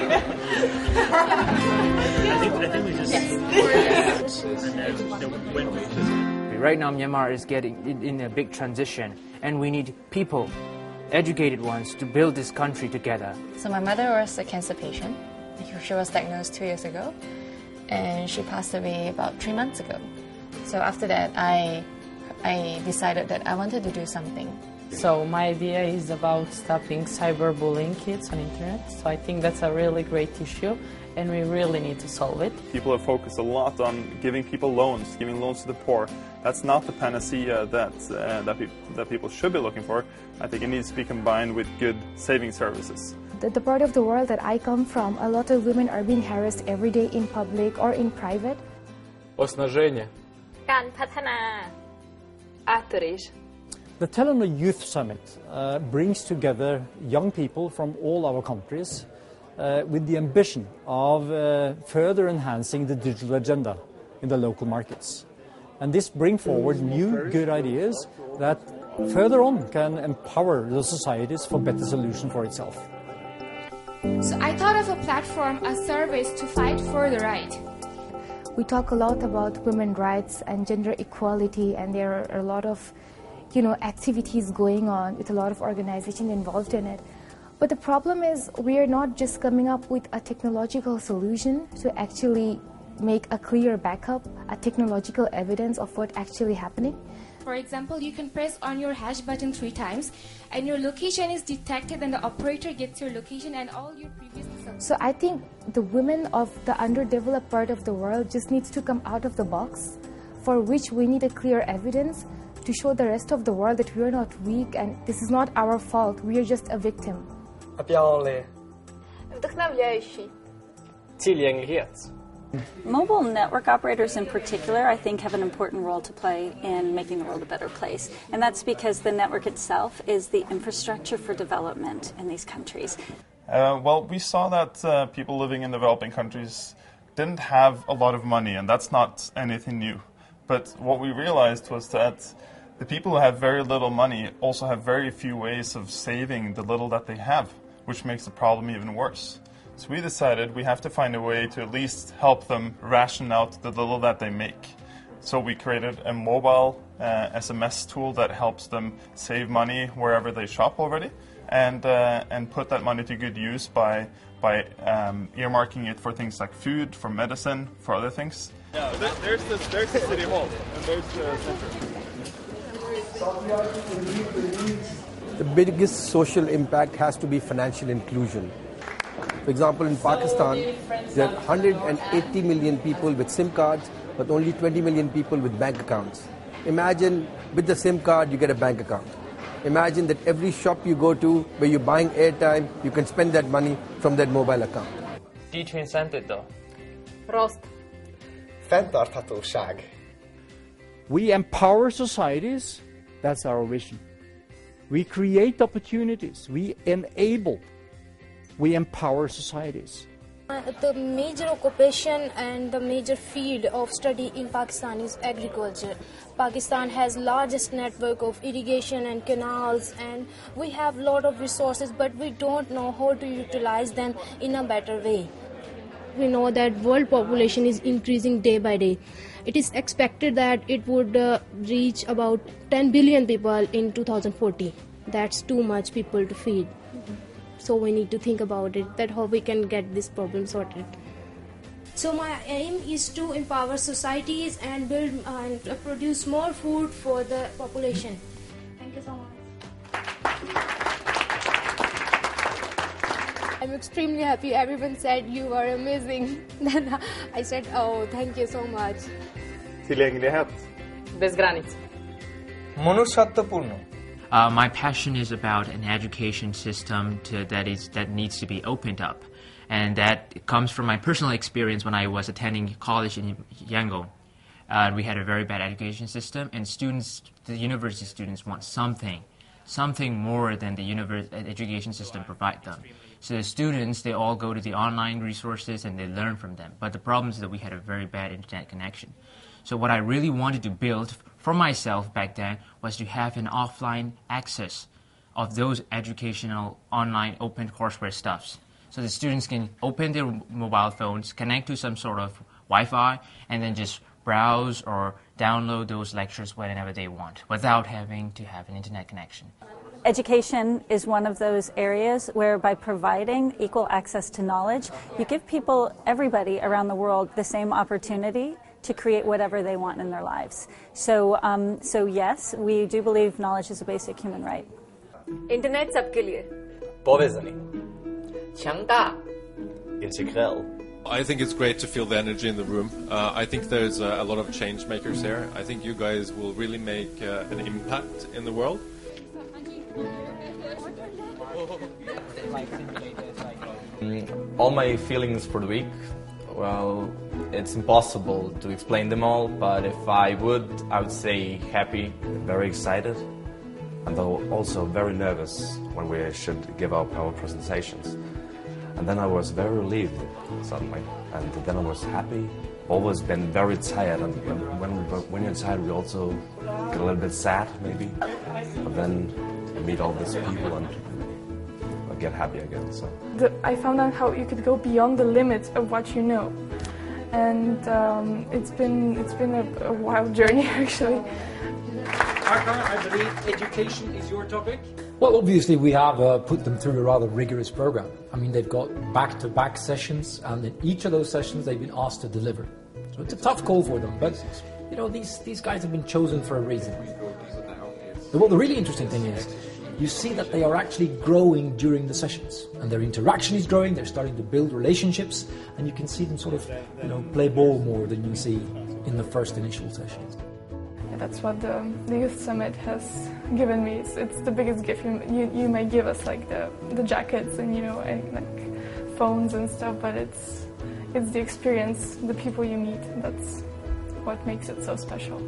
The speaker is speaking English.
I think we just... Yes. Right now, Myanmar is getting in a big transition, and we need people, educated ones, to build this country together. So my mother was a cancer patient. She was diagnosed 2 years ago, and she passed away about 3 months ago. So after that, I decided that I wanted to do something. So my idea is about stopping cyberbullying kids on internet. So I think that's a really great issue, and we really need to solve it. People have focused a lot on giving people loans, giving loans to the poor. That's not the panacea that people should be looking for. I think it needs to be combined with good saving services. The part of the world that I come from, a lot of women are being harassed every day in public or in private. Osnażenie. การพัฒนา Outreach. The Telenor Youth Summit brings together young people from all our countries with the ambition of further enhancing the digital agenda in the local markets. And this brings forward new good ideas that further on can empower the societies for better solution for itself. So I thought of a platform, a service to fight for the right. We talk a lot about women's rights and gender equality, and there are a lot of activities going on with a lot of organizations involved in it. But the problem is we are not just coming up with a technological solution to actually make a clear backup, a technological evidence of what's actually happening. For example, you can press on your hash button 3 times and your location is detected and the operator gets your location and all your previous... So I think the women of the underdeveloped part of the world just needs to come out of the box, for which we need a clear evidence to show the rest of the world that we are not weak and this is not our fault, we are just a victim. Tillgänglighet. Mobile network operators in particular, I think, have an important role to play in making the world a better place. And that's because the network itself is the infrastructure for development in these countries. Well, we saw that people living in developing countries didn't have a lot of money, and that's not anything new. But what we realized was that the people who have very little money also have very few ways of saving the little that they have, which makes the problem even worse. So we decided we have to find a way to at least help them ration out the little that they make. So we created a mobile SMS tool that helps them save money wherever they shop already, and put that money to good use by earmarking it for things like food, for medicine, for other things. Yeah, there's the city hall, and there's the center. The biggest social impact has to be financial inclusion. For example, in Pakistan, there are 180 million people with SIM cards, but only 20 million people with bank accounts. Imagine with the SIM card, you get a bank account. Imagine that every shop you go to where you're buying airtime, you can spend that money from that mobile account. Rost. We empower societies, that's our vision. We create opportunities, we enable, we empower societies. The major occupation and the major field of study in Pakistan is agriculture. Pakistan has largest network of irrigation and canals, and we have a lot of resources, but we don't know how to utilize them in a better way. We know that world population is increasing day by day. It is expected that it would reach about 10 billion people in 2040. That's too much people to feed. So we need to think about it, that how we can get this problem sorted. So my aim is to empower societies and build and produce more food for the population. Thank you so much. I'm extremely happy. Everyone said you are amazing. Then I said, oh, thank you so much. Tillgänglighet. Bez granic. Monusattapurno. My passion is about an education system that needs to be opened up. And that comes from my personal experience when I was attending college in Yangon. We had a very bad education system, and the university students want something more than the education system provide them. So the students, they all go to the online resources and they learn from them. But the problem is that we had a very bad internet connection. So what I really wanted to build for myself back then was to have an offline access of those educational online open courseware stuffs. So the students can open their mobile phones, connect to some sort of Wi-Fi, and then just browse or download those lectures whenever they want without having to have an internet connection. Education is one of those areas where by providing equal access to knowledge, you give people, everybody around the world, the same opportunity to create whatever they want in their lives. So yes, we do believe knowledge is a basic human right. Internet सबके लिए. Povezani. 强大. Integral. I think it's great to feel the energy in the room. I think there's a lot of change makers here. I think you guys will really make an impact in the world. All my feelings for the week, well, it's impossible to explain them all, but if I would say happy. Very excited, and also very nervous when we should give up our presentations. And then I was very relieved suddenly, and then I was happy. Always been very tired, and when you're tired, we also get a little bit sad, maybe. But then you meet all these people and I get happy again. So I found out how you could go beyond the limits of what you know, and it's been a wild journey actually. Arkan, I believe education is your topic. Well, obviously we have put them through a rather rigorous program. I mean, they've got back-to-back sessions, and in each of those sessions they've been asked to deliver. So it's a tough call for them, but you know, these guys have been chosen for a reason. Well, the really interesting thing is, you see that they are actually growing during the sessions, and their interaction is growing. They're starting to build relationships, and you can see them sort of, you know, play ball more than you see in the first initial sessions. That's what the Youth Summit has given me. It's the biggest gift. You may give us like the jackets and and like phones and stuff, but it's the experience, the people you meet. That's what makes it so special.